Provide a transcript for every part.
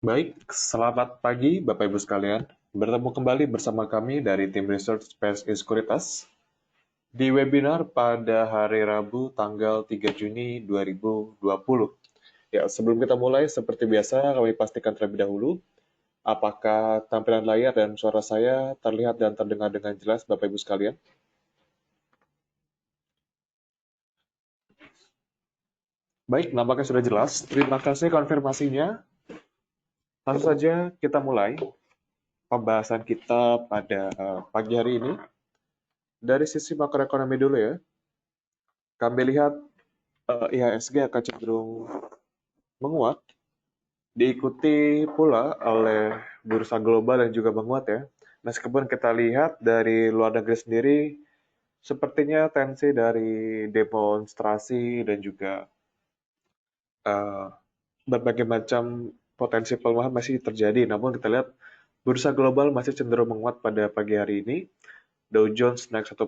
Baik, selamat pagi Bapak Ibu sekalian. Bertemu kembali bersama kami dari tim Research PSI Sekuritas di webinar pada hari Rabu tanggal 3 Juni 2020. Ya, sebelum kita mulai, seperti biasa kami pastikan terlebih dahulu apakah tampilan layar dan suara saya terlihat dan terdengar dengan jelas Bapak Ibu sekalian. Baik, nampaknya sudah jelas. Terima kasih konfirmasinya. Langsung saja kita mulai pembahasan kita pada pagi hari ini. Dari sisi makroekonomi dulu ya, kami lihat IHSG akan cenderung menguat, diikuti pula oleh bursa global yang juga menguat ya. Meskipun kita lihat dari luar negeri sendiri, sepertinya tensi dari demonstrasi dan juga eh, berbagai macam potensi pelemahan masih terjadi. Namun kita lihat bursa global masih cenderung menguat pada pagi hari ini. Dow Jones naik 1%,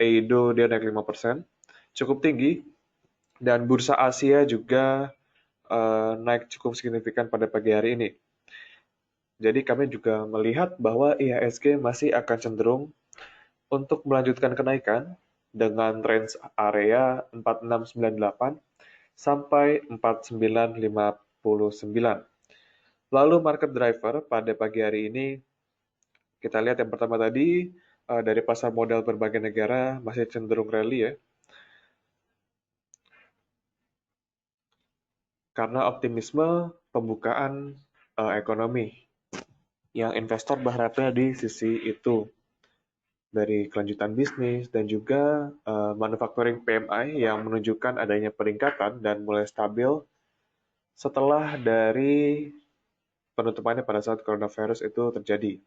EIDO dia naik 5%, cukup tinggi. Dan bursa Asia juga naik cukup signifikan pada pagi hari ini. Jadi kami juga melihat bahwa IHSG masih akan cenderung untuk melanjutkan kenaikan dengan range area 4698 sampai 4959. Lalu market driver pada pagi hari ini kita lihat yang pertama tadi dari pasar modal berbagai negara masih cenderung rally ya, karena optimisme pembukaan ekonomi yang investor berharapnya di sisi itu dari kelanjutan bisnis dan juga manufacturing PMI yang menunjukkan adanya peningkatan dan mulai stabil setelah dari penutupannya pada saat coronavirus itu terjadi.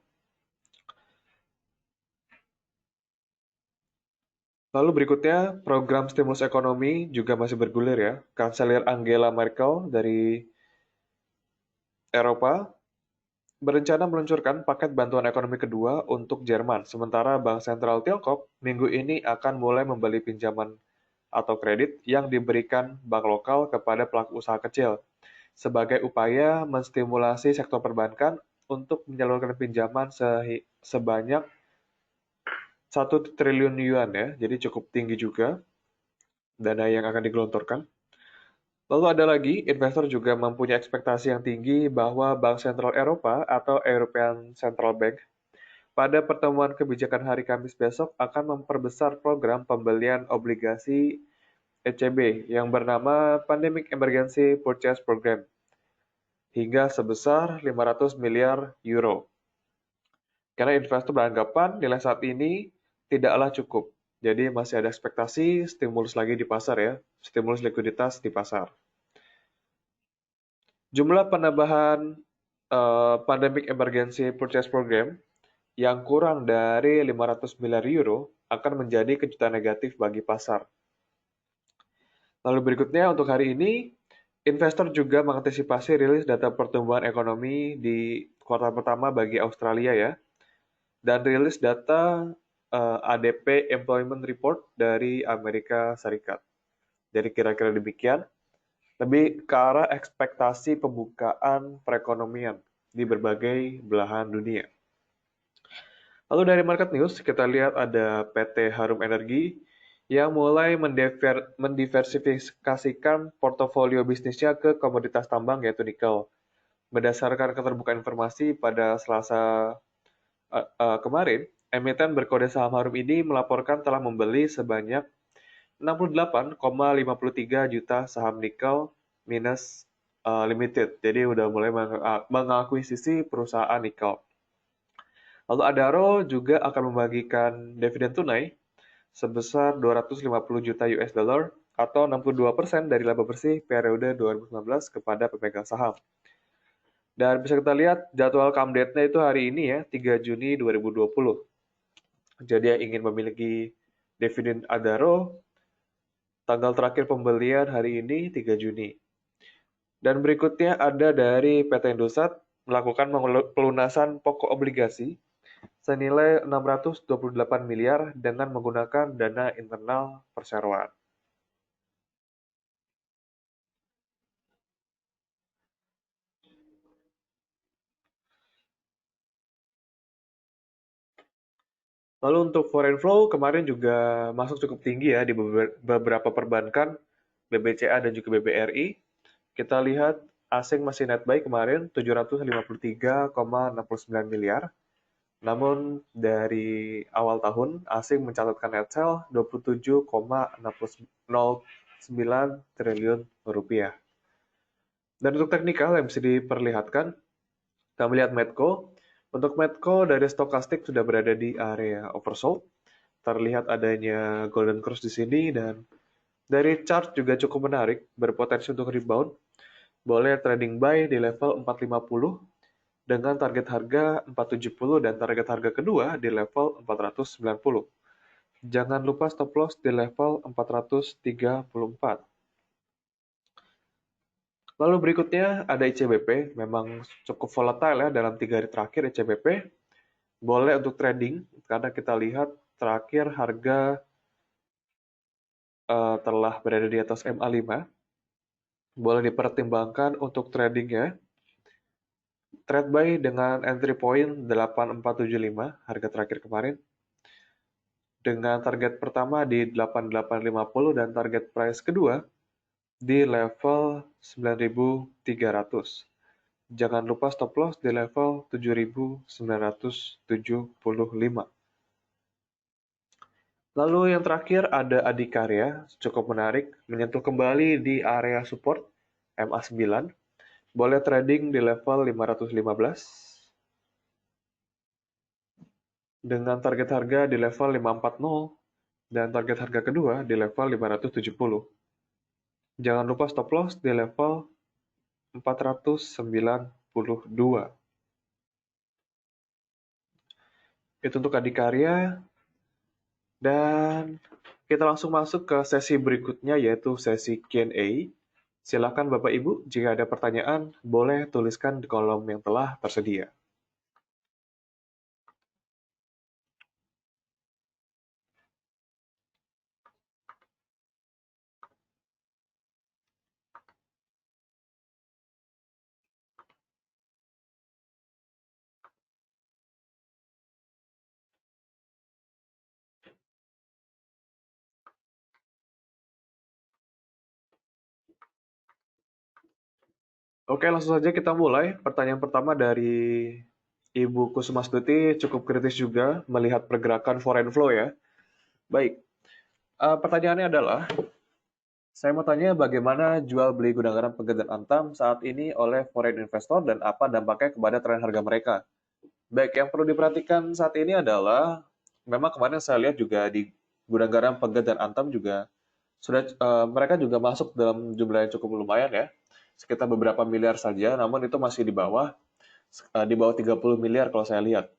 Lalu berikutnya, program stimulus ekonomi juga masih bergulir ya. Kanselir Angela Merkel dari Eropa berencana meluncurkan paket bantuan ekonomi kedua untuk Jerman, sementara Bank Sentral Tiongkok minggu ini akan mulai membeli pinjaman atau kredit yang diberikan bank lokal kepada pelaku usaha kecil sebagai upaya menstimulasi sektor perbankan untuk menyalurkan pinjaman sebanyak 1 triliun yuan ya, jadi cukup tinggi juga dana yang akan digelontorkan. Lalu ada lagi, investor juga mempunyai ekspektasi yang tinggi bahwa Bank Sentral Eropa atau European Central Bank pada pertemuan kebijakan hari Kamis besok akan memperbesar program pembelian obligasi ECB yang bernama Pandemic Emergency Purchase Program hingga sebesar 500 miliar euro. Karena investor beranggapan nilai saat ini tidaklah cukup. Jadi masih ada ekspektasi stimulus lagi di pasar ya, stimulus likuiditas di pasar. Jumlah penambahan Pandemic Emergency Purchase Program yang kurang dari 500 miliar euro akan menjadi kejutan negatif bagi pasar. Lalu berikutnya untuk hari ini, investor juga mengantisipasi rilis data pertumbuhan ekonomi di kuartal pertama bagi Australia ya, dan rilis data ADP Employment Report dari Amerika Serikat. Jadi kira-kira demikian, lebih ke arah ekspektasi pembukaan perekonomian di berbagai belahan dunia. Lalu dari market news, kita lihat ada PT Harum Energi yang mulai mendiversifikasikan portofolio bisnisnya ke komoditas tambang yaitu nikel. Berdasarkan keterbukaan informasi pada Selasa kemarin, emiten berkode saham Harum ini melaporkan telah membeli sebanyak 68,53 juta saham nikel minus limited. Jadi udah mulai mengakuisisi perusahaan nikel. Lalu Adaro juga akan membagikan dividen tunai sebesar 250 juta US dollar atau 62% dari laba bersih periode 2019 kepada pemegang saham. Dan bisa kita lihat jadwal come date-nya itu hari ini ya, 3 Juni 2020. Jadi yang ingin memiliki dividen Adaro, tanggal terakhir pembelian hari ini 3 Juni. Dan berikutnya ada dari PT Indosat melakukan pelunasan pokok obligasi senilai 628 miliar dengan menggunakan dana internal perseroan. Lalu untuk foreign flow kemarin juga masuk cukup tinggi ya di beberapa perbankan, BBCA dan juga BBRI. Kita lihat asing masih net buy kemarin 753,69 miliar. Namun dari awal tahun asing mencatatkan net sell 27,09 triliun rupiah. Dan untuk teknikal yang bisa diperlihatkan, kami lihat Medco. Untuk Medco dari stokastik sudah berada di area oversold. Terlihat adanya golden cross di sini dan dari chart juga cukup menarik, berpotensi untuk rebound. Boleh trading buy di level 450 dengan target harga 470 dan target harga kedua di level 490. Jangan lupa stop loss di level 434. Lalu berikutnya ada ICBP, memang cukup volatile ya dalam 3 hari terakhir ICBP. Boleh untuk trading, karena kita lihat terakhir harga telah berada di atas MA5. Boleh dipertimbangkan untuk tradingnya. Trade buy dengan entry point 8475, harga terakhir kemarin. Dengan target pertama di 8850 dan target price kedua di level 9300. Jangan lupa stop loss di level 7975. Lalu yang terakhir ada Adikarya, cukup menarik, menyentuh kembali di area support MA9. Boleh trading di level 515 dengan target harga di level 540 dan target harga kedua di level 570. Jangan lupa stop loss di level 492. Itu untuk Adikarya. Dan kita langsung masuk ke sesi berikutnya, yaitu sesi Q&A. Silakan Bapak Ibu, jika ada pertanyaan, boleh tuliskan di kolom yang telah tersedia. Oke, langsung saja kita mulai. Pertanyaan pertama dari Ibu Kusumastuti cukup kritis juga melihat pergerakan foreign flow ya. Baik, pertanyaannya adalah, saya mau tanya bagaimana jual beli gudang garam Pegadaian Antam saat ini oleh foreign investor dan apa dampaknya kepada tren harga mereka. Baik, yang perlu diperhatikan saat ini adalah, memang kemarin saya lihat juga di gudang garam Pegadaian Antam juga sudah mereka juga masuk dalam jumlah yang cukup lumayan ya, sekitar beberapa miliar saja, namun itu masih di bawah 30 miliar kalau saya lihat.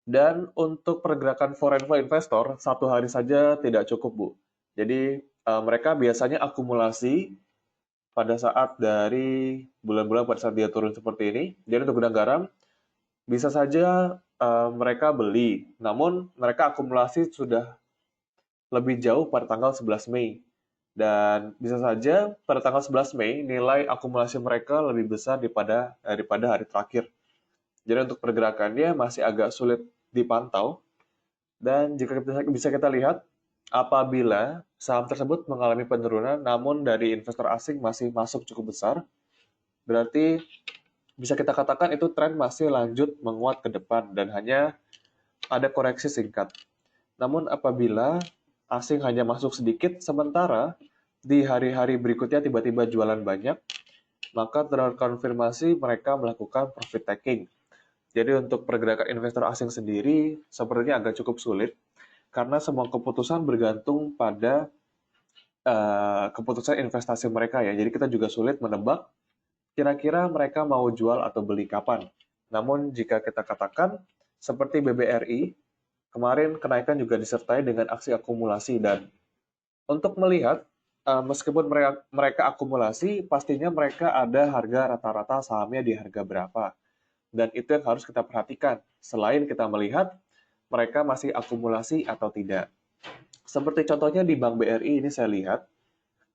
Dan untuk pergerakan foreign flow investor, satu hari saja tidak cukup, Bu. Jadi mereka biasanya akumulasi pada saat dari bulan-bulan pada saat dia turun seperti ini. Jadi untuk gudang garam, bisa saja mereka beli, namun mereka akumulasi sudah lebih jauh pada tanggal 11 Mei. Dan bisa saja pada tanggal 11 Mei nilai akumulasi mereka lebih besar daripada hari terakhir. Jadi untuk pergerakannya masih agak sulit dipantau. Dan jika bisa kita lihat, apabila saham tersebut mengalami penurunan namun dari investor asing masih masuk cukup besar, berarti bisa kita katakan itu tren masih lanjut menguat ke depan dan hanya ada koreksi singkat. Namun apabila asing hanya masuk sedikit, sementara di hari-hari berikutnya tiba-tiba jualan banyak, maka terkonfirmasi mereka melakukan profit taking. Jadi untuk pergerakan investor asing sendiri sepertinya agak cukup sulit, karena semua keputusan bergantung pada keputusan investasi mereka ya. Jadi kita juga sulit menebak kira-kira mereka mau jual atau beli kapan. Namun jika kita katakan seperti BBRI, kemarin kenaikan juga disertai dengan aksi akumulasi dan untuk melihat meskipun mereka akumulasi, pastinya mereka ada harga rata-rata sahamnya di harga berapa. Dan itu yang harus kita perhatikan. Selain kita melihat mereka masih akumulasi atau tidak. Seperti contohnya di Bank BRI ini saya lihat,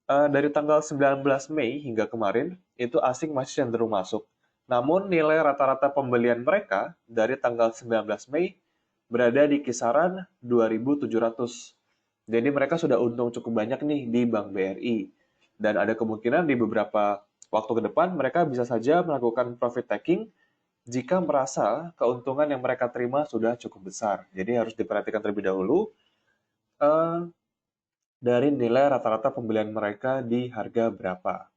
dari tanggal 19 Mei hingga kemarin, itu asing masih cenderung masuk. Namun nilai rata-rata pembelian mereka dari tanggal 19 Mei berada di kisaran 2.700. Jadi mereka sudah untung cukup banyak nih di Bank BRI. Dan ada kemungkinan di beberapa waktu ke depan mereka bisa saja melakukan profit taking jika merasa keuntungan yang mereka terima sudah cukup besar. Jadi harus diperhatikan terlebih dahulu eh, dari nilai rata-rata pembelian mereka di harga berapa.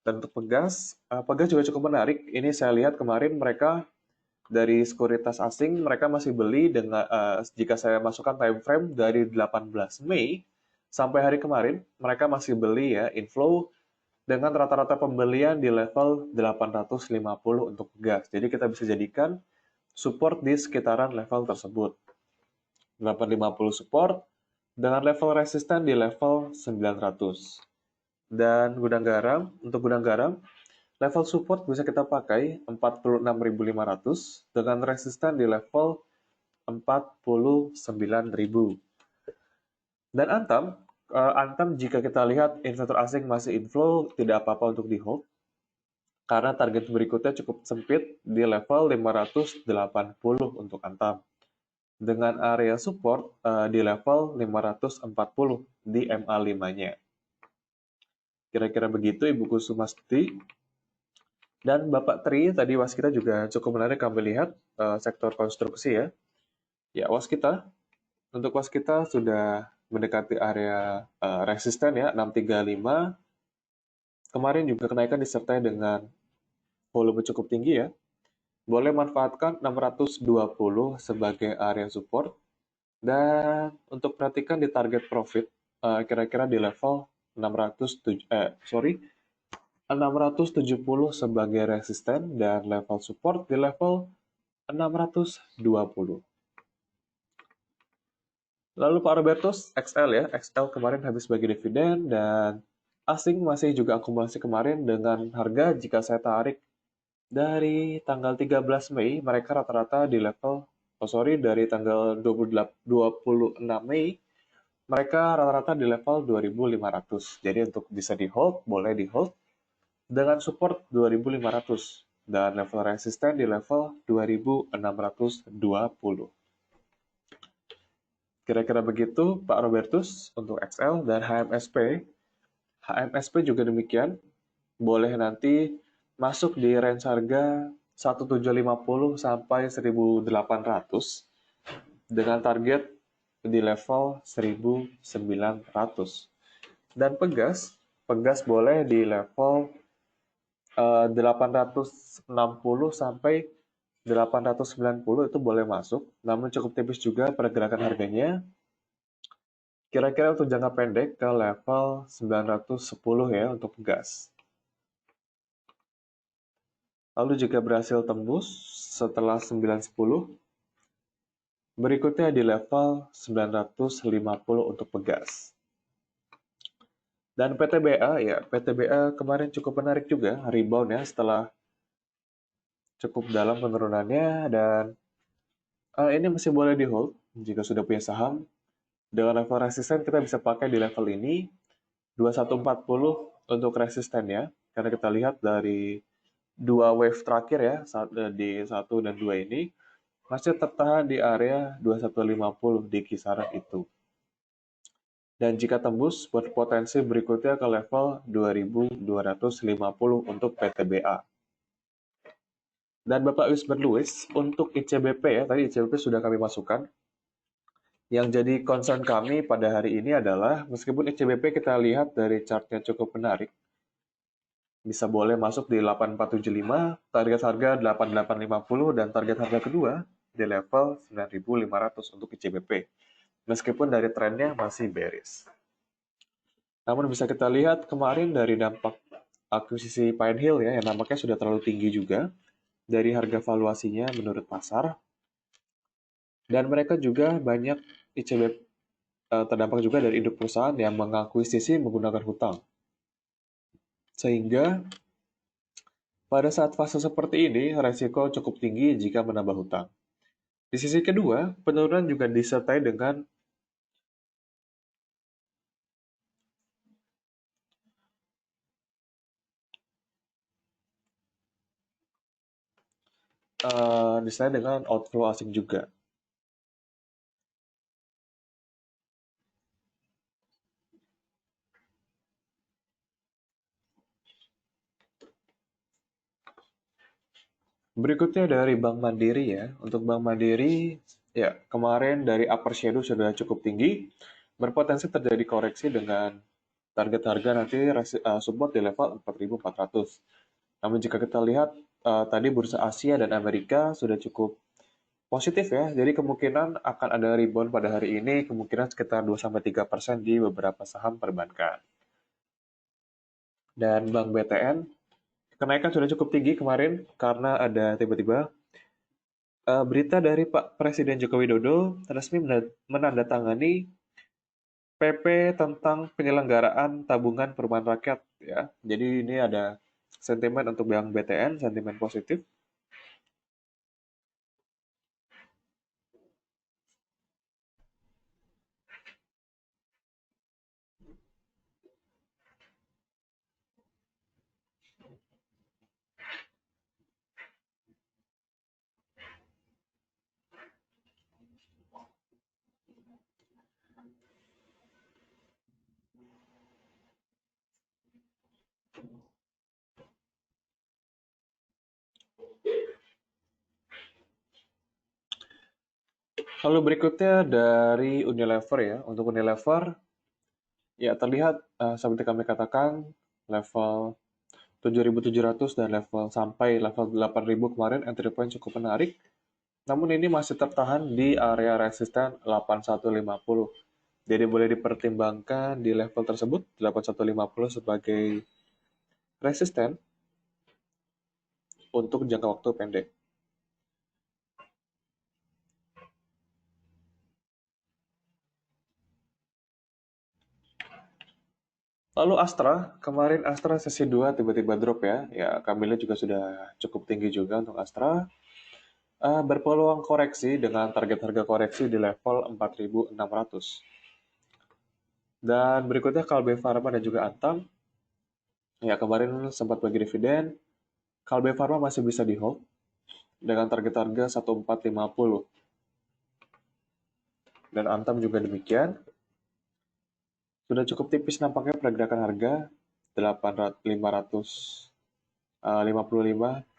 Dan untuk Pegas, Pegas juga cukup menarik. Ini saya lihat kemarin mereka dari sekuritas asing, mereka masih beli dengan jika saya masukkan time frame dari 18 Mei sampai hari kemarin, mereka masih beli ya inflow dengan rata-rata pembelian di level 850 untuk gas. Jadi kita bisa jadikan support di sekitaran level tersebut. 850 support dengan level resisten di level 900. Dan gudang garam, untuk gudang garam, level support bisa kita pakai 46.500 dengan resisten di level 49.000. Dan Antam jika kita lihat investor asing masih inflow, tidak apa-apa untuk di hold karena target berikutnya cukup sempit di level 580 untuk Antam. Dengan area support di level 540 di MA5-nya. Kira-kira begitu Ibu Kusumasti. Dan Bapak Tri, tadi waskita juga cukup menarik kami lihat sektor konstruksi ya. Ya, untuk waskita sudah mendekati area resisten ya, 635. Kemarin juga kenaikan disertai dengan volume cukup tinggi ya. Boleh manfaatkan 620 sebagai area support. Dan untuk perhatikan di target profit, kira-kira di level 670 sebagai resisten dan level support di level 620. Lalu Pak Robertus, XL ya. XL kemarin habis bagi dividen dan asing masih juga akumulasi kemarin dengan harga jika saya tarik dari tanggal 13 Mei, mereka rata-rata di level, dari tanggal 26 Mei, mereka rata-rata di level 2.500. Jadi untuk bisa di hold, boleh di hold dengan support 2.500 dan level resisten di level 2.620. Kira-kira begitu Pak Robertus untuk XL dan HMSP. HMSP juga demikian, boleh nanti masuk di range harga 1750 sampai 1800 dengan target di level 1900. Dan Pegas boleh di level 860 sampai 890 itu boleh masuk, namun cukup tipis juga pergerakan harganya. Kira-kira untuk jangka pendek ke level 910 ya untuk gas. Lalu jika berhasil tembus setelah 910, berikutnya di level 950 untuk pegas. Dan PTBA kemarin cukup menarik juga, rebound ya setelah cukup dalam penurunannya dan ini masih boleh di hold jika sudah punya saham. Dengan level resisten kita bisa pakai di level ini 2140 untuk resistennya karena kita lihat dari dua wave terakhir ya di 1 dan 2 ini masih tertahan di area 2150 di kisaran itu. Dan jika tembus berpotensi berikutnya ke level 2250 untuk PTBA. Dan Bapak Wisber Lewis, untuk ICBP ya, tadi ICBP sudah kami masukkan. Yang jadi concern kami pada hari ini adalah, meskipun ICBP kita lihat dari chartnya cukup menarik, bisa boleh masuk di 8475, target harga 8850, dan target harga kedua di level 9500 untuk ICBP. Meskipun dari trennya masih bearish. Namun bisa kita lihat kemarin dari dampak akuisisi Pine Hill ya, yang nampaknya sudah terlalu tinggi juga dari harga valuasinya menurut pasar. Dan mereka juga banyak ICBP terdampak juga dari induk perusahaan yang mengakuisisi menggunakan hutang. Sehingga pada saat fase seperti ini, resiko cukup tinggi jika menambah hutang. Di sisi kedua, penurunan juga disertai dengan outflow asing juga. Berikutnya dari Bank Mandiri ya. Untuk Bank Mandiri, ya kemarin dari upper shadow sudah cukup tinggi, berpotensi terjadi koreksi dengan target harga nanti support di level 4.400. Namun jika kita lihat tadi bursa Asia dan Amerika sudah cukup positif ya, jadi kemungkinan akan ada rebound pada hari ini, kemungkinan sekitar 2-3% di beberapa saham perbankan. Dan Bank BTN, kenaikan sudah cukup tinggi kemarin karena ada tiba-tiba berita dari Pak Presiden Joko Widodo resmi menandatangani PP tentang penyelenggaraan tabungan perumahan rakyat ya. Jadi ini ada sentimen untuk Bank BTN, sentimen positif. Lalu berikutnya dari Unilever ya. Untuk Unilever ya terlihat seperti kami katakan level 7.700 dan level sampai level 8.000 kemarin entry point cukup menarik. Namun ini masih tertahan di area resisten 8150. Jadi boleh dipertimbangkan di level tersebut 8150 sebagai resisten untuk jangka waktu pendek. Lalu Astra, kemarin Astra sesi 2 tiba-tiba drop ya. Ya, kami lihat juga sudah cukup tinggi juga untuk Astra. Berpeluang koreksi dengan target harga koreksi di level 4.600. Dan berikutnya Kalbe Farma dan juga Antam. Ya, kemarin sempat bagi dividen. Kalbe Farma masih bisa di hold dengan target harga 1450. Dan Antam juga demikian. Sudah cukup tipis nampaknya pergerakan harga 555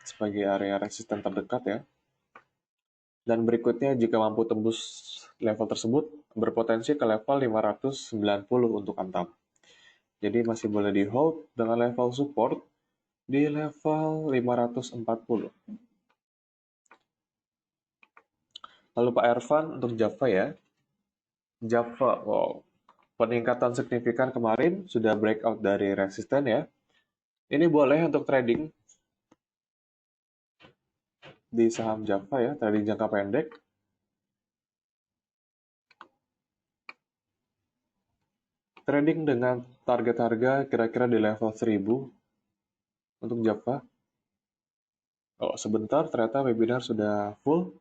sebagai area resisten terdekat ya. Dan berikutnya jika mampu tembus level tersebut berpotensi ke level 590 untuk Antam. Jadi masih boleh di hold dengan level support di level 540. Lalu Pak Ervan untuk Java ya. Java, wow. Peningkatan signifikan kemarin sudah breakout dari resisten ya. Ini boleh untuk trading di saham Java ya, trading jangka pendek. Trading dengan target harga kira-kira di level 1000 untuk Java. Oh, sebentar ternyata webinar sudah full.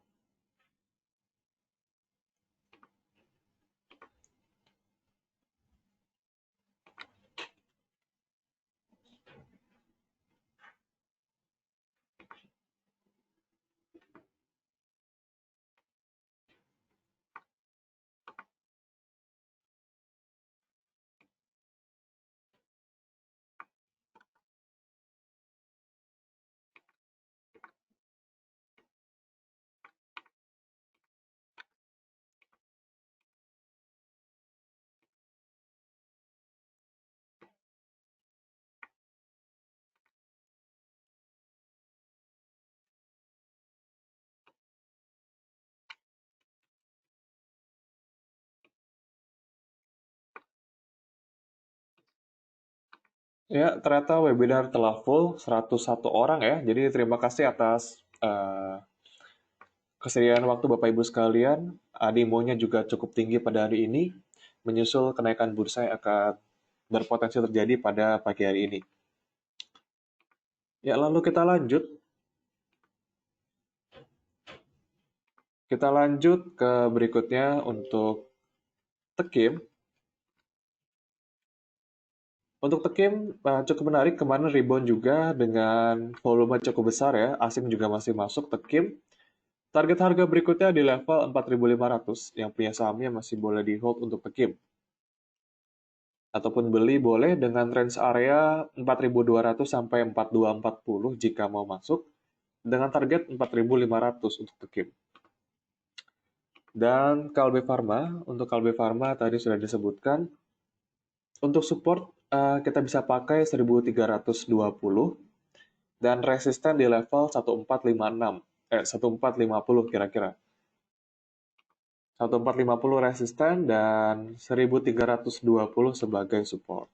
Ya, ternyata webinar telah full 101 orang ya. Jadi terima kasih atas kesediaan waktu Bapak Ibu sekalian. Animonya juga cukup tinggi pada hari ini, menyusul kenaikan bursa yang akan berpotensi terjadi pada pagi hari ini. Ya, lalu kita lanjut. Kita lanjut ke berikutnya untuk Tekim. Untuk Tekim cukup menarik, kemarin rebound juga dengan volume cukup besar ya, asing juga masih masuk Tekim. Target harga berikutnya di level 4.500, yang punya sahamnya masih boleh di hold untuk Tekim. Ataupun beli boleh dengan range area 4.200 sampai 4.240 jika mau masuk. dengan target 4.500 untuk Tekim. Dan Kalbe Pharma, untuk Kalbe Pharma tadi sudah disebutkan, untuk support kita bisa pakai 1.320 dan resisten di level 1450 kira-kira. 1450 resisten dan 1.320 sebagai support.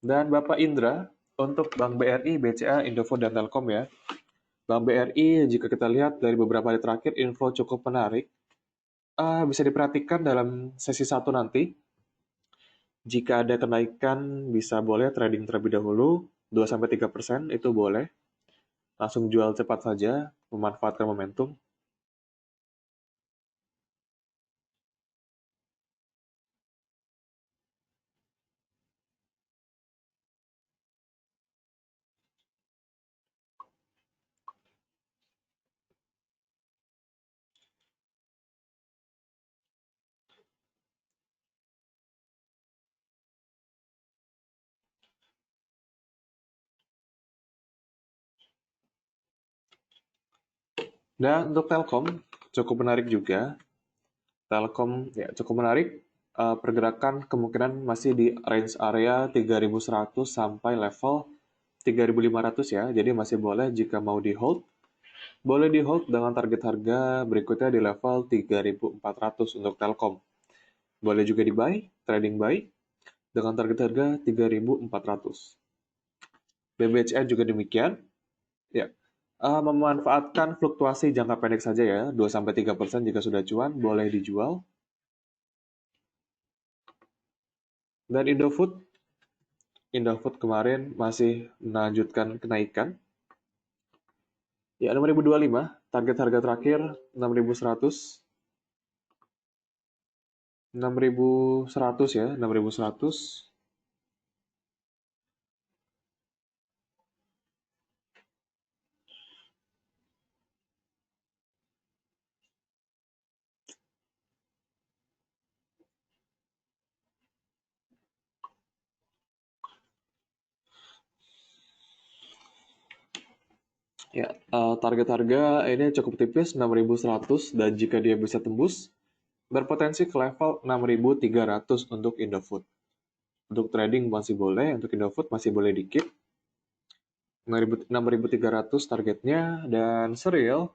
Dan Bapak Indra, untuk Bank BRI, BCA, Indofood, dan Telkom ya. Bank BRI, jika kita lihat dari beberapa hari terakhir, info cukup menarik. Bisa diperhatikan dalam sesi 1 nanti. Jika ada kenaikan, bisa boleh trading terlebih dahulu, 2-3% itu boleh. Langsung jual cepat saja, memanfaatkan momentum. Dan untuk Telkom, cukup menarik juga. Telkom ya cukup menarik. Pergerakan kemungkinan masih di range area 3.100 sampai level 3.500 ya. Jadi masih boleh jika mau di hold. Boleh di hold dengan target harga berikutnya di level 3.400 untuk Telkom. Boleh juga di buy, trading buy dengan target harga 3.400. BBCA juga demikian. Ya. Memanfaatkan fluktuasi jangka pendek saja ya, 2-3% jika sudah cuan, boleh dijual. Dan Indofood kemarin masih melanjutkan kenaikan. Ya, 6.025, target harga terakhir 6.100. 6.100 ya, 6.100. Ya, target harga ini cukup tipis 6.100 dan jika dia bisa tembus berpotensi ke level 6.300 untuk Indofood. Untuk trading masih boleh, untuk Indofood masih boleh dikit. 6.300 targetnya dan Serial.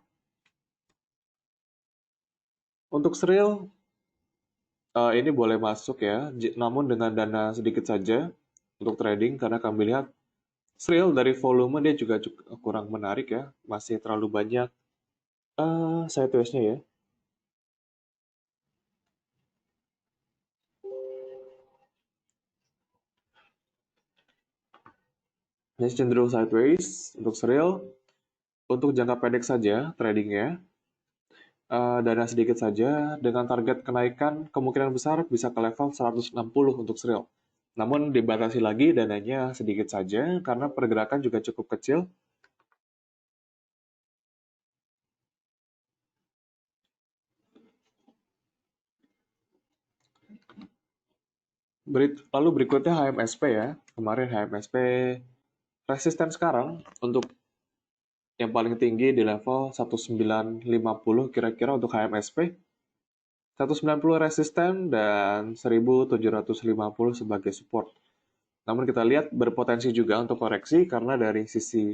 Untuk Serial ini boleh masuk ya, namun dengan dana sedikit saja untuk trading karena kami lihat Serial dari volume dia juga kurang menarik ya, masih terlalu banyak sideways-nya ya. Ini cenderung sideways untuk Serial. Untuk jangka pendek saja tradingnya, dana sedikit saja dengan target kenaikan kemungkinan besar bisa ke level 160 untuk Serial. Namun dibatasi lagi dananya sedikit saja karena pergerakan juga cukup kecil. Lalu berikutnya HMSP ya. Kemarin HMSP resisten sekarang untuk yang paling tinggi di level 1950 kira-kira untuk HMSP. 190 resisten dan 1750 sebagai support. Namun kita lihat berpotensi juga untuk koreksi karena dari sisi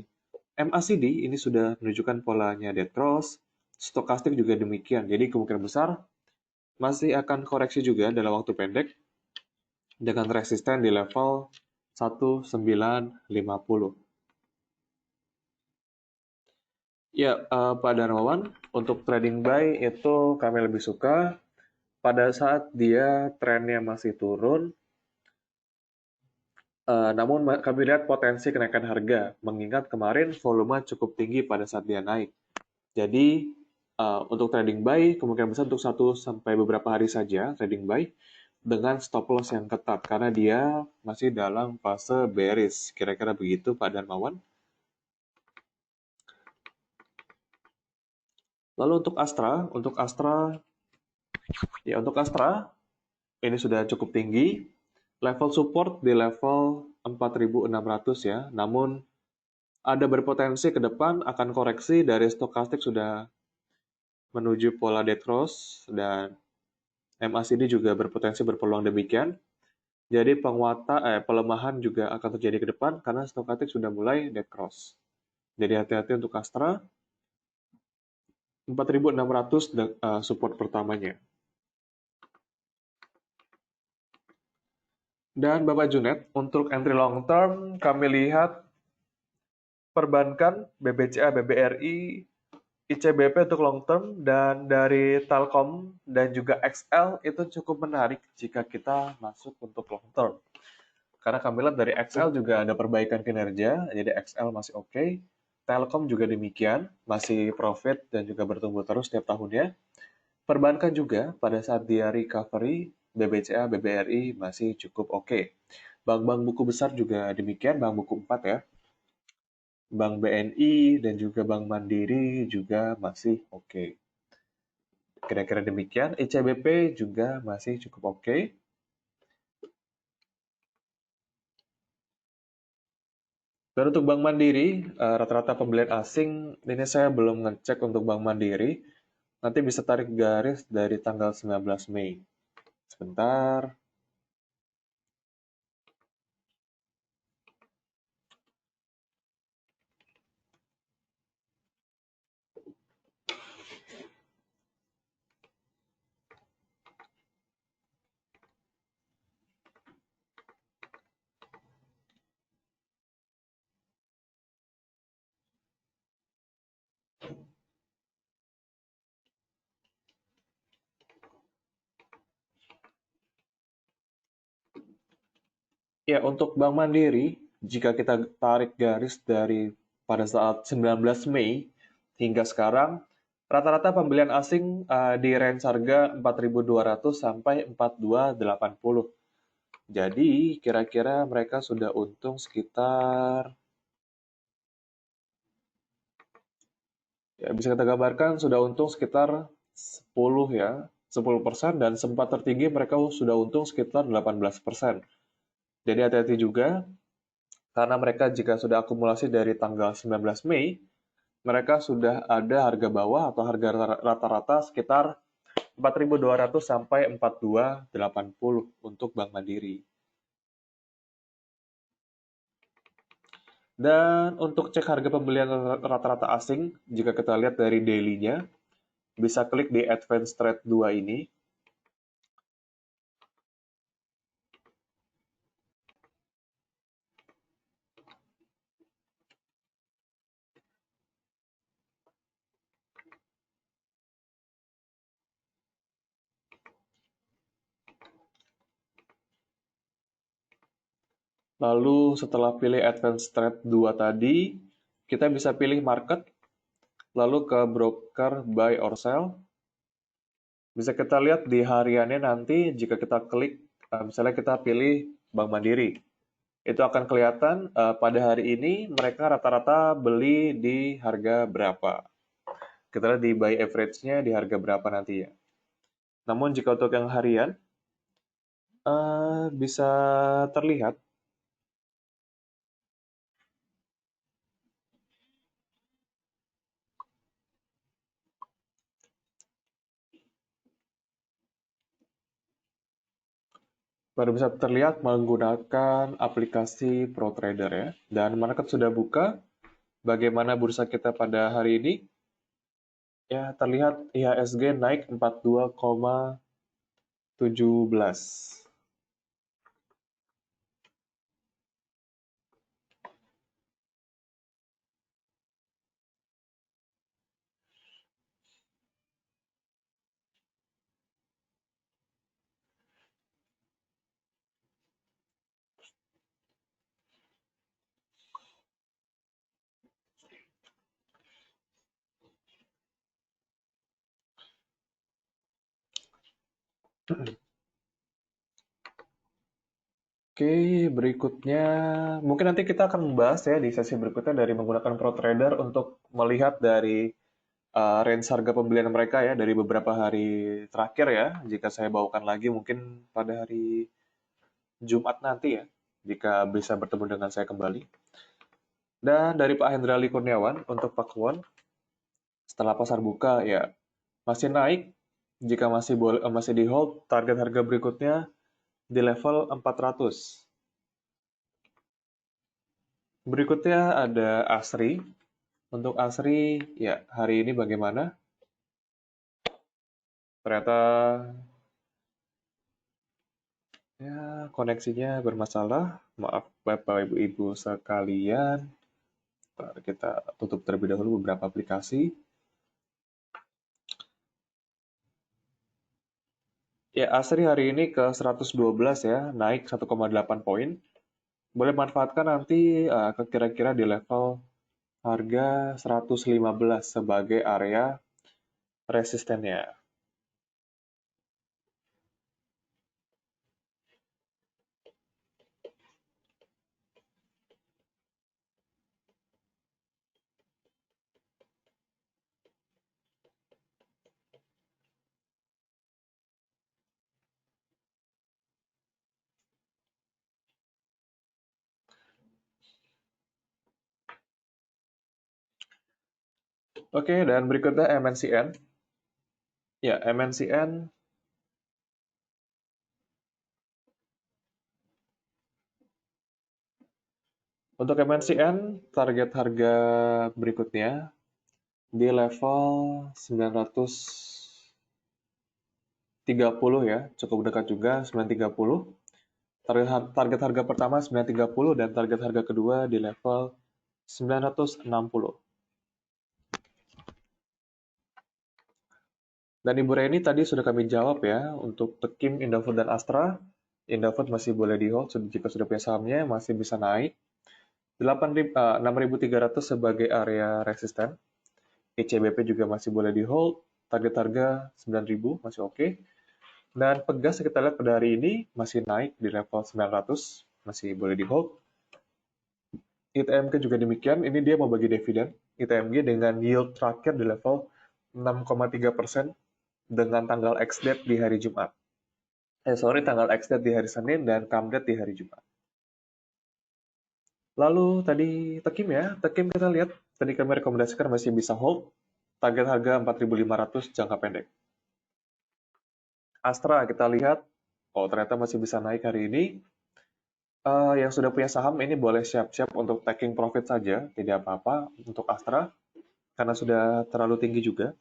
MACD ini sudah menunjukkan polanya dead cross, stokastik juga demikian. Jadi kemungkinan besar masih akan koreksi juga dalam waktu pendek dengan resisten di level 1950. Ya, Pak Darmawan, untuk trading buy itu kami lebih suka pada saat dia trennya masih turun, namun kami lihat potensi kenaikan harga, mengingat kemarin volume cukup tinggi pada saat dia naik. Jadi, untuk trading buy, kemungkinan besar untuk 1 sampai beberapa hari saja trading buy, dengan stop loss yang ketat, karena dia masih dalam fase bearish. Kira-kira begitu, Pak Darmawan. Lalu untuk Astra, ini sudah cukup tinggi. Level support di level 4.600 ya, namun ada berpotensi ke depan akan koreksi dari stokastik sudah menuju pola dead cross dan MACD juga berpotensi berpeluang demikian. Jadi pelemahan juga akan terjadi ke depan karena stokastik sudah mulai dead cross. Jadi hati-hati untuk Astra. 4.600 support pertamanya. Dan Bapak Junet, untuk entry long term kami lihat perbankan BBCA, BBRI, ICBP untuk long term, dan dari Telkom dan juga XL itu cukup menarik jika kita masuk untuk long term. Karena kami lihat dari XL juga ada perbaikan kinerja, jadi XL masih oke. Telkom juga demikian, masih profit dan juga bertumbuh terus setiap tahunnya. Perbankan juga pada saat dia recovery, BBCA, BBRI masih cukup oke. Bank-bank buku besar juga demikian, bank buku 4 ya. Bank BNI dan juga Bank Mandiri juga masih oke. Kira-kira demikian. ICBP juga masih cukup oke. Dan untuk Bank Mandiri, rata-rata pembelian asing, ini saya belum ngecek untuk Bank Mandiri. Nanti bisa tarik garis dari tanggal 19 Mei. Sebentar. Ya, untuk Bank Mandiri, jika kita tarik garis dari pada saat 19 Mei hingga sekarang, rata-rata pembelian asing di range harga 4.200 sampai 4.280. Jadi, kira-kira mereka sudah untung sekitar, ya bisa kita gambarkan sudah untung sekitar 10 ya, 10% dan sempat tertinggi mereka sudah untung sekitar 18%. Jadi hati-hati juga karena mereka jika sudah akumulasi dari tanggal 19 Mei, mereka sudah ada harga bawah atau harga rata-rata sekitar 4.200 sampai 4.280 untuk Bank Mandiri. Dan untuk cek harga pembelian rata-rata asing, jika kita lihat dari daily-nya, bisa klik di Advanced Trade 2 ini. Lalu setelah pilih Advanced Trade 2 tadi, kita bisa pilih market, lalu ke broker buy or sell. Bisa kita lihat di hariannya nanti jika kita klik, misalnya kita pilih Bank Mandiri. Itu akan kelihatan pada hari ini mereka rata-rata beli di harga berapa. Kita lihat di buy average-nya di harga berapa nanti ya. Namun jika untuk yang harian, bisa terlihat baru bisa terlihat menggunakan aplikasi ProTrader ya. Dan market sudah buka. Bagaimana bursa kita pada hari ini? Ya, terlihat IHSG naik 42,17. Oke, berikutnya mungkin nanti kita akan membahas ya di sesi berikutnya dari menggunakan ProTrader untuk melihat dari range harga pembelian mereka ya dari beberapa hari terakhir ya. Jika saya bawakan lagi mungkin pada hari Jumat nanti ya, jika bisa bertemu dengan saya kembali. Dan dari Pak Hendrali Kurniawan untuk Pak Kwon, setelah pasar buka ya masih naik. Jika masih di hold, target harga berikutnya di level 400. Berikutnya ada ASRI. Untuk ASRI ya hari ini bagaimana? Ternyata ya koneksinya bermasalah. Maaf Bapak Ibu sekalian. Kita tutup terlebih dahulu beberapa aplikasi. Ya, ASRI hari ini ke 112 ya, naik 1,8 poin. Boleh manfaatkan nanti kira-kira di level harga 115 sebagai area resistennya. Oke, dan berikutnya MNCN. Ya, MNCN untuk MNCN target harga berikutnya di level 930 ya, cukup dekat juga 930. Target harga pertama 930 dan target harga kedua di level 960. Dan Ibu Reni tadi sudah kami jawab ya, untuk Tekim, Indofood, dan Astra. Indofood masih boleh di hold jika sudah punya sahamnya, masih bisa naik. 6.300 sebagai area resisten. ICBP juga masih boleh di hold. Target harga 9.000 masih oke. Dan Pegas kita lihat pada hari ini masih naik di level 900, masih boleh di hold. ITMG juga demikian, ini dia mau bagi dividen. ITMG dengan yield terakhir di level 6,3% dengan tanggal ex-date di hari Jumat. Tanggal ex-date di hari Senin dan come-date di hari Jumat. Lalu tadi Tekim ya, Tekim kita lihat, tadi kami rekomendasikan masih bisa hold, target harga 4.500 jangka pendek. Astra kita lihat, oh ternyata masih bisa naik hari ini. Yang sudah punya saham ini boleh siap-siap untuk taking profit saja, tidak apa-apa untuk Astra, karena sudah terlalu tinggi juga.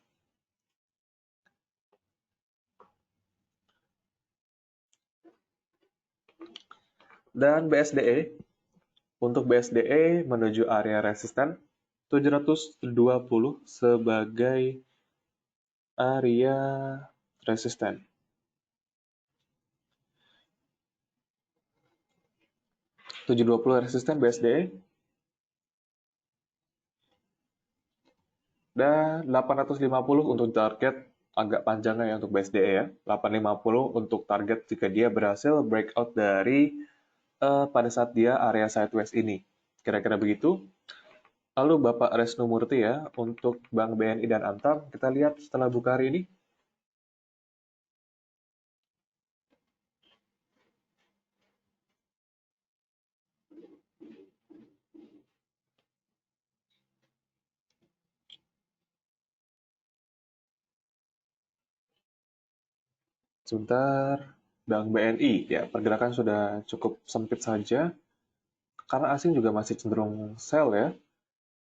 Dan BSDE, untuk BSDE menuju area resisten 720 sebagai area resisten. 720 resisten BSDE. Dan 850 untuk target agak panjangnya ya untuk BSDE ya. 850 untuk target jika dia berhasil breakout dari pada saat dia area sideways ini. Kira-kira begitu. Lalu Bapak Resnu Murti ya, untuk Bank BNI dan Antam, kita lihat setelah buka hari ini. Sebentar, Bank BNI ya, pergerakan sudah cukup sempit saja, karena asing juga masih cenderung sell ya.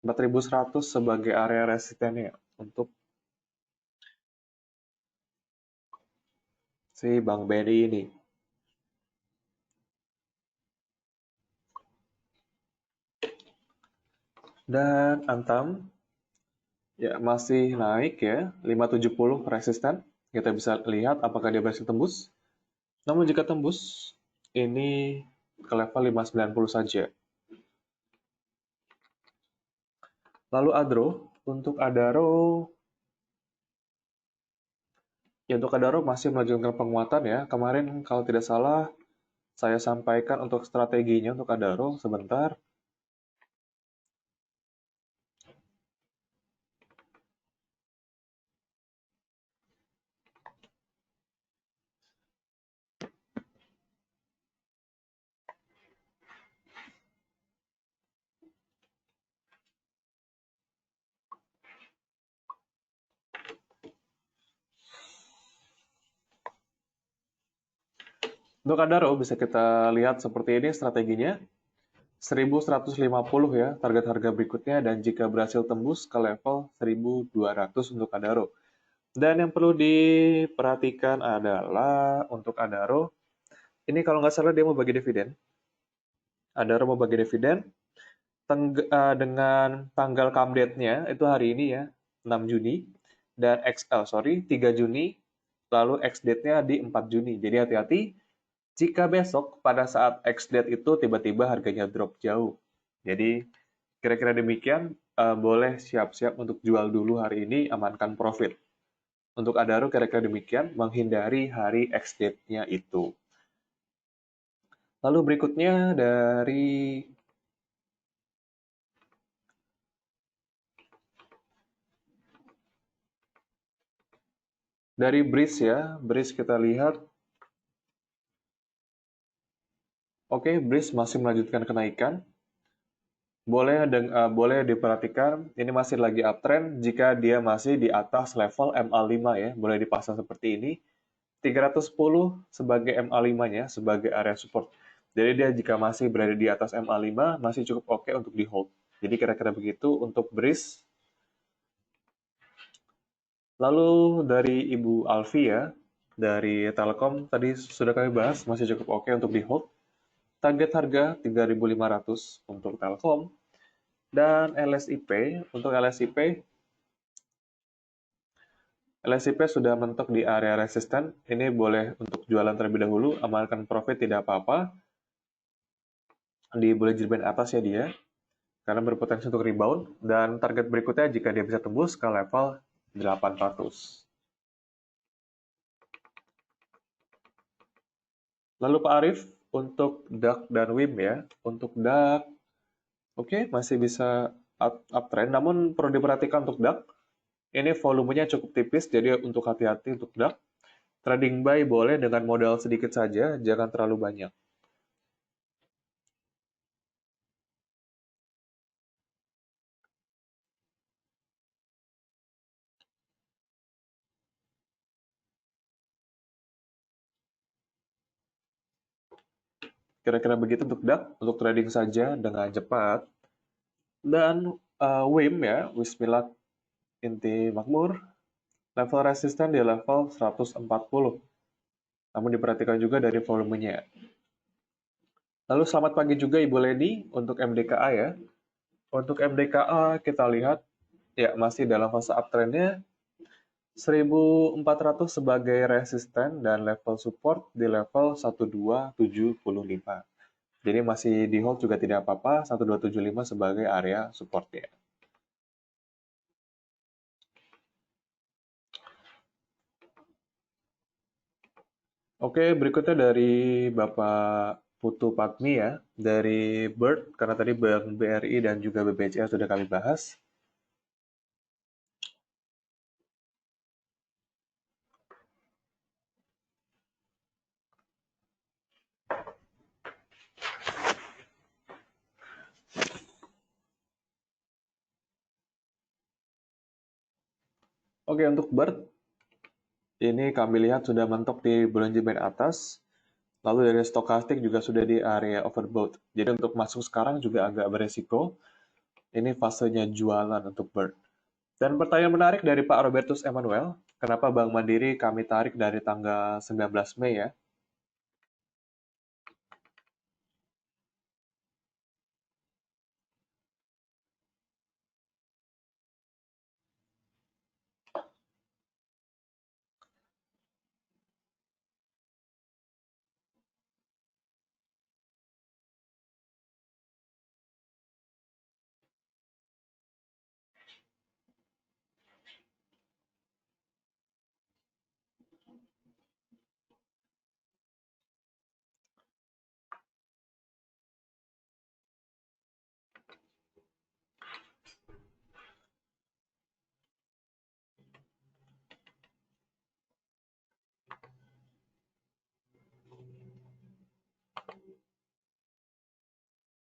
4.100 sebagai area resistennya untuk si Bank BNI ini. Dan Antam ya masih naik ya, 570 resisten. Kita bisa lihat apakah dia berhasil tembus. Namun jika tembus, ini ke level 590 saja. Lalu Adro, untuk Adaro, ya untuk Adaro masih melanjutkan penguatan ya. Kemarin kalau tidak salah, saya sampaikan untuk strateginya untuk Adaro sebentar. Untuk Adaro bisa kita lihat seperti ini strateginya. 1150 ya target harga berikutnya, dan jika berhasil tembus ke level 1200 untuk Adaro. Dan yang perlu diperhatikan adalah untuk Adaro, ini kalau nggak salah dia mau bagi dividen. Adaro mau bagi dividen dengan tanggal come date-nya itu hari ini ya, 6 Juni, dan 3 Juni, lalu X date-nya di 4 Juni. Jadi hati-hati, jika besok pada saat X date itu tiba-tiba harganya drop jauh. Jadi kira-kira demikian, boleh siap-siap untuk jual dulu hari ini, amankan profit. Untuk Adaro kira-kira demikian, menghindari hari X date-nya itu. Lalu berikutnya dari Breeze ya, Breeze kita lihat. Oke, Breeze masih melanjutkan kenaikan. Boleh diperhatikan, ini masih lagi uptrend jika dia masih di atas level MA5 ya, boleh dipasang seperti ini. 310 sebagai MA5-nya, sebagai area support. Jadi dia jika masih berada di atas MA5, masih cukup oke untuk di hold. Jadi kira-kira begitu untuk Breeze. Lalu dari Ibu Alfi ya, dari Telkom tadi sudah kami bahas, masih cukup oke untuk di hold. Target harga 3.500 untuk Telkom. Dan LSIP sudah mentok di area resisten. Ini boleh untuk jualan terlebih dahulu, amalkan profit tidak apa-apa. Di Bollinger Band atas ya dia, karena berpotensi untuk rebound. Dan target berikutnya jika dia bisa tembus ke level 800. Lalu Pak Arief, untuk DAX dan WIM ya. Untuk DAX, oke, masih bisa uptrend, namun perlu diperhatikan untuk DAX. Ini volumenya cukup tipis, jadi untuk hati-hati untuk DAX. Trading buy boleh dengan modal sedikit saja, jangan terlalu banyak. Kira-kira begitu untuk DAX, untuk trading saja dengan cepat. Dan WIM ya, Wismilak Inti Makmur, level resisten di level 140. Namun diperhatikan juga dari volumenya. Lalu selamat pagi juga Ibu Leni untuk MDKA ya. Untuk MDKA kita lihat ya masih dalam fase uptrendnya, 1.400 sebagai resisten dan level support di level 1275. Jadi masih di hold juga tidak apa-apa, 1275 sebagai area supportnya. Oke, berikutnya dari Bapak Putu Patmi ya, dari Bird, karena tadi Bank BRI dan juga BBCA sudah kami bahas. Oke, untuk Bird, ini kami lihat sudah mentok di Bollinger Band atas, lalu dari stokastik juga sudah di area overbought. Jadi untuk masuk sekarang juga agak beresiko. Ini fasenya jualan untuk Bird. Dan pertanyaan menarik dari Pak Robertus Emmanuel, kenapa Bank Mandiri kami tarik dari tanggal 19 Mei ya?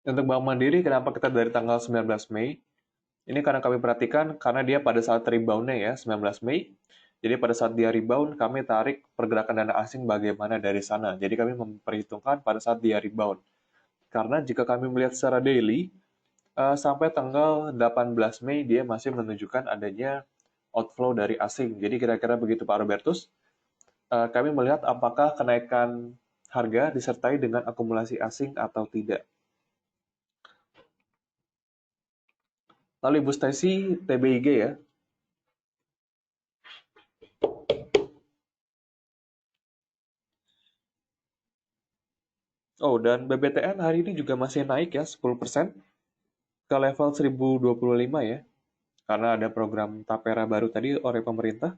Untuk Bank Mandiri, kenapa kita dari tanggal 19 Mei? Ini karena kami perhatikan, karena dia pada saat rebound-nya ya, 19 Mei, Jadi pada saat dia rebound, kami tarik pergerakan dana asing bagaimana dari sana. Jadi kami memperhitungkan pada saat dia rebound. Karena jika kami melihat secara daily, sampai tanggal 18 Mei dia masih menunjukkan adanya outflow dari asing. Jadi kira-kira begitu Pak Robertus. Kami melihat apakah kenaikan harga disertai dengan akumulasi asing atau tidak. Lalu Ibu Stacy, TBIG ya. Oh, dan BBTN hari ini juga masih naik ya, 10% ke level 1025 ya. Karena ada program Tapera baru tadi oleh pemerintah.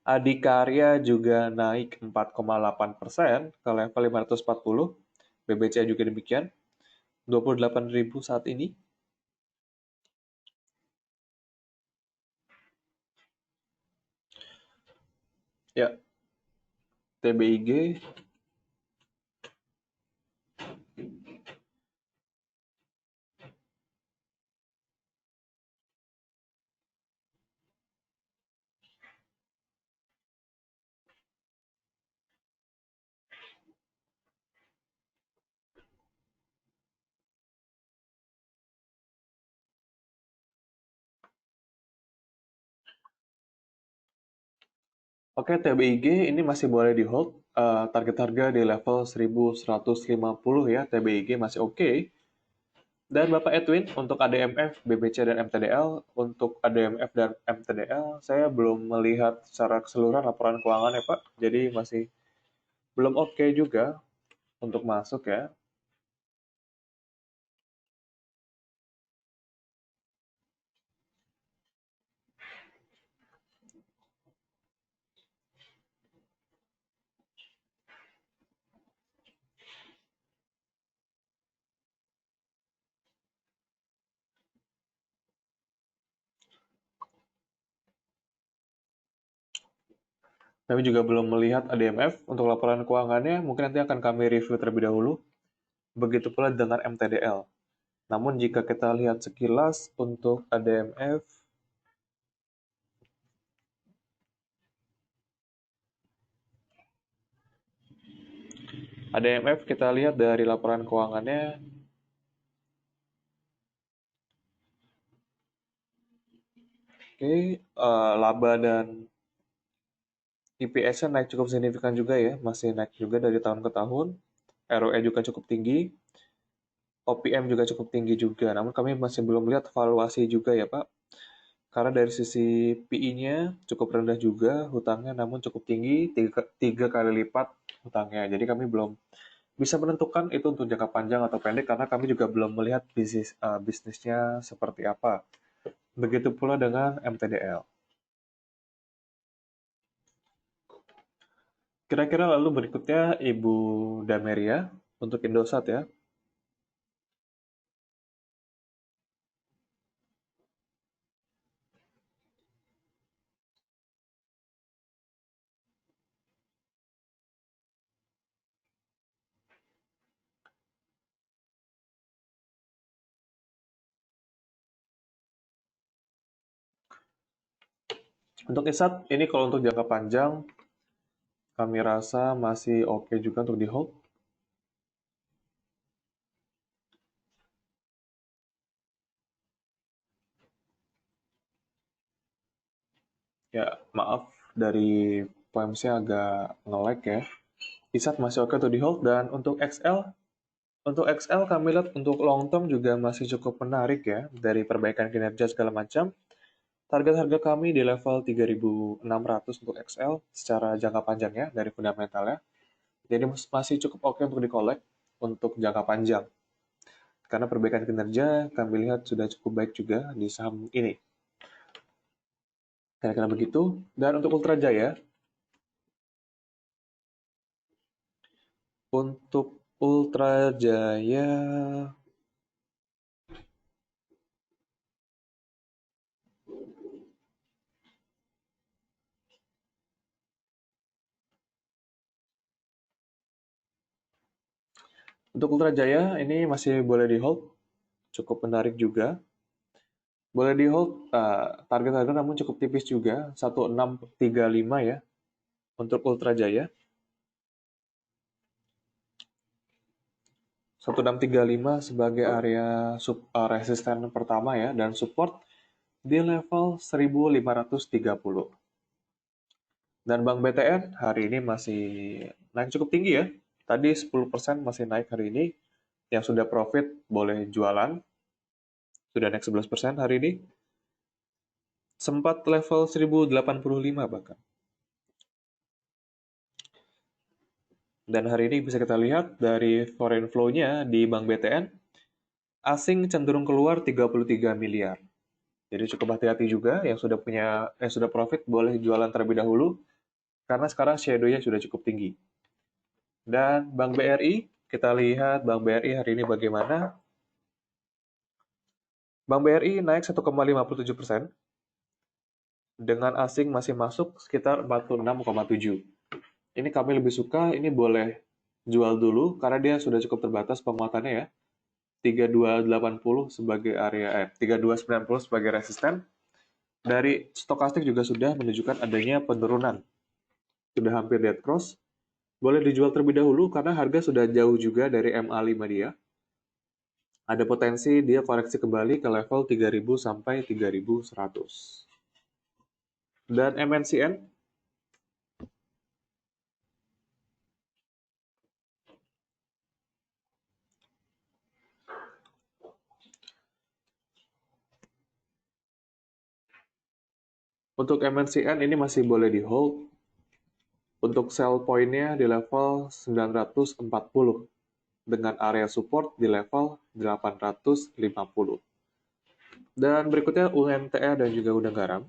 Adikarya juga naik 4,8% ke level 540. BBCA juga demikian, 28.000 saat ini. Ya, TBIG. Oke, TBIG ini masih boleh di hold. Target harga di level 1150 ya, TBIG masih oke. Dan Bapak Edwin, untuk ADMF, BBC dan MTDL, untuk ADMF dan MTDL, saya belum melihat secara keseluruhan laporan keuangan ya Pak. Jadi masih belum oke juga untuk masuk ya. Kami juga belum melihat ADMF untuk laporan keuangannya, mungkin nanti akan kami review terlebih dahulu. Begitu pula dengan MTDL. Namun jika kita lihat sekilas untuk ADMF kita lihat dari laporan keuangannya, oke, laba dan EPS-nya naik cukup signifikan juga ya, masih naik juga dari tahun ke tahun. ROE juga cukup tinggi, OPM juga cukup tinggi juga. Namun kami masih belum lihat valuasi juga ya Pak. Karena dari sisi PI-nya cukup rendah juga, hutangnya namun cukup tinggi, tiga kali lipat hutangnya. Jadi kami belum bisa menentukan itu untuk jangka panjang atau pendek karena kami juga belum melihat bisnisnya seperti apa. Begitu pula dengan MTDL. Kira-kira lalu berikutnya Ibu Dameria untuk Indosat ya. Untuk ISAT, ini kalau untuk jangka panjang, kami rasa masih oke juga untuk di hold. Ya, maaf dari POMC agak nge-lag ya. ISAT masih oke untuk di hold dan untuk XL kami lihat untuk long term juga masih cukup menarik ya dari perbaikan kinerja segala macam. Target harga kami di level 3.600 untuk XL secara jangka panjangnya dari fundamentalnya. Jadi masih cukup oke untuk di-collect untuk jangka panjang. Karena perbaikan kinerja kami lihat sudah cukup baik juga di saham ini. Kira-kira begitu. Dan untuk Ultra Jaya, untuk Ultra Jaya, untuk Ultra Jaya ini masih boleh di hold, cukup menarik juga. Boleh di hold, target harga namun cukup tipis juga, 1635 ya untuk Ultra Jaya. 1635 sebagai area resisten pertama ya, dan support di level 1530. Dan Bank BTN hari ini masih naik cukup tinggi ya. Tadi 10% masih naik hari ini. Yang sudah profit boleh jualan. Sudah naik 11% hari ini. Sempat level 1085 bahkan. Dan hari ini bisa kita lihat dari foreign flow-nya di Bank BTN, asing cenderung keluar 33 miliar. Jadi cukup hati-hati juga yang sudah profit boleh jualan terlebih dahulu karena sekarang shadow-nya sudah cukup tinggi. Dan Bank BRI, kita lihat Bank BRI hari ini bagaimana. Bank BRI naik 1,57%, dengan asing masih masuk sekitar 46,7. Ini kami lebih suka, ini boleh jual dulu karena dia sudah cukup terbatas penguatannya ya. 3280 sebagai area, 3290 sebagai resisten. Dari stokastik juga sudah menunjukkan adanya penurunan. Sudah hampir dead cross. Boleh dijual terlebih dahulu karena harga sudah jauh juga dari MA5 dia. Ada potensi dia koreksi kembali ke level 3000 sampai 3100. Dan MNCN, untuk MNCN ini masih boleh di hold. Untuk sell point-nya di level 940 dengan area support di level 850. Dan berikutnya UNTR dan juga Udang Garam.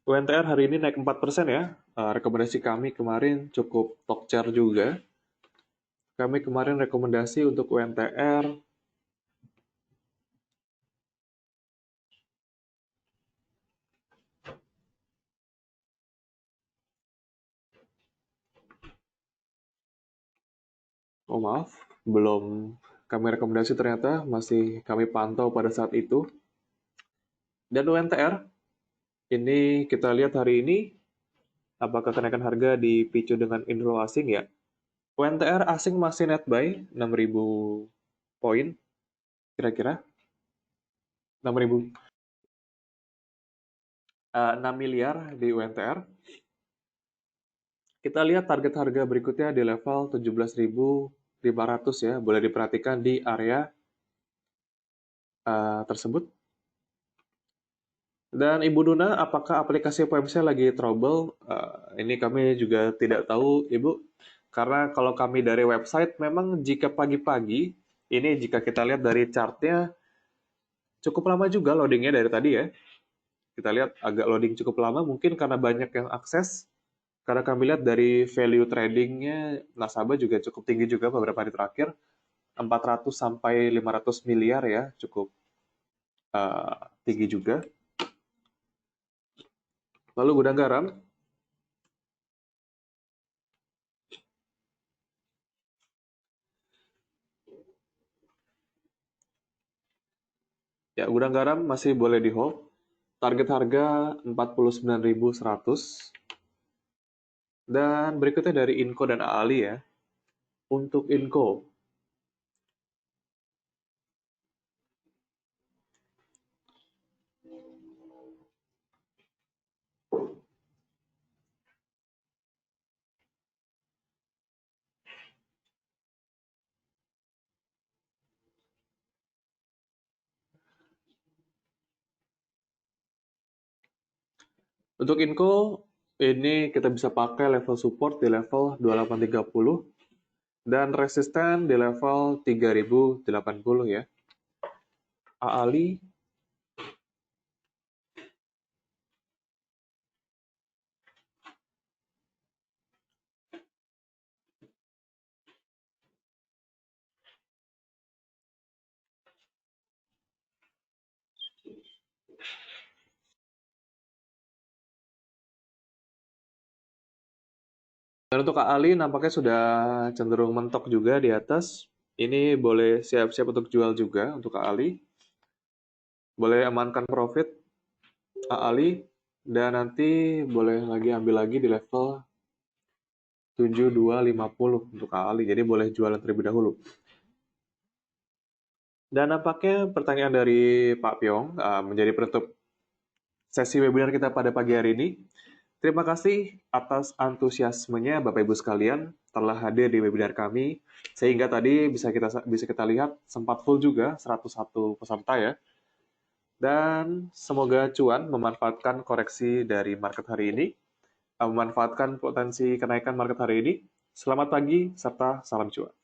UNTR hari ini naik 4% ya. Rekomendasi kami kemarin cukup top chair juga. Kami kemarin rekomendasi untuk UNTR oh maaf, belum kami rekomendasi ternyata, masih kami pantau pada saat itu. Dan UNTR, ini kita lihat hari ini, apakah kenaikan harga dipicu dengan inflow asing ya? UNTR asing masih net buy 6.000 poin, kira-kira 6.000, 6 miliar di UNTR. Kita lihat target harga berikutnya di level 17.500 ya, boleh diperhatikan di area tersebut. Dan Ibu Nuna, apakah aplikasi POMC lagi trouble? Ini kami juga tidak tahu, Ibu. Karena kalau kami dari website, memang jika pagi-pagi, ini jika kita lihat dari chartnya, cukup lama juga loadingnya dari tadi ya. Kita lihat agak loading cukup lama, mungkin karena banyak yang akses. Karena kami lihat dari value tradingnya, nasabah juga cukup tinggi juga beberapa hari terakhir. 400 sampai 500 miliar ya, cukup tinggi juga. Lalu Gudang Garam, ya, Gudang Garam masih boleh di hold. Target harga 49.100. Dan berikutnya dari Inco dan Ali ya. Untuk Inco, ini kita bisa pakai level support di level 2830 dan resisten di level 3080 ya. Ali Dan untuk Kak Ali nampaknya sudah cenderung mentok juga di atas. Ini boleh siap-siap untuk jual juga untuk Kak Ali. Boleh amankan profit Kak Ali. Dan nanti boleh lagi ambil lagi di level 7250 untuk Kak Ali. Jadi boleh jualan terlebih dahulu. Dan nampaknya pertanyaan dari Pak Pyong menjadi penutup sesi webinar kita pada pagi hari ini. Terima kasih atas antusiasmenya Bapak Ibu sekalian telah hadir di webinar kami sehingga tadi bisa kita lihat sempat full juga 101 peserta ya. Dan semoga cuan memanfaatkan koreksi dari market hari ini, memanfaatkan potensi kenaikan market hari ini. Selamat pagi serta salam cuan.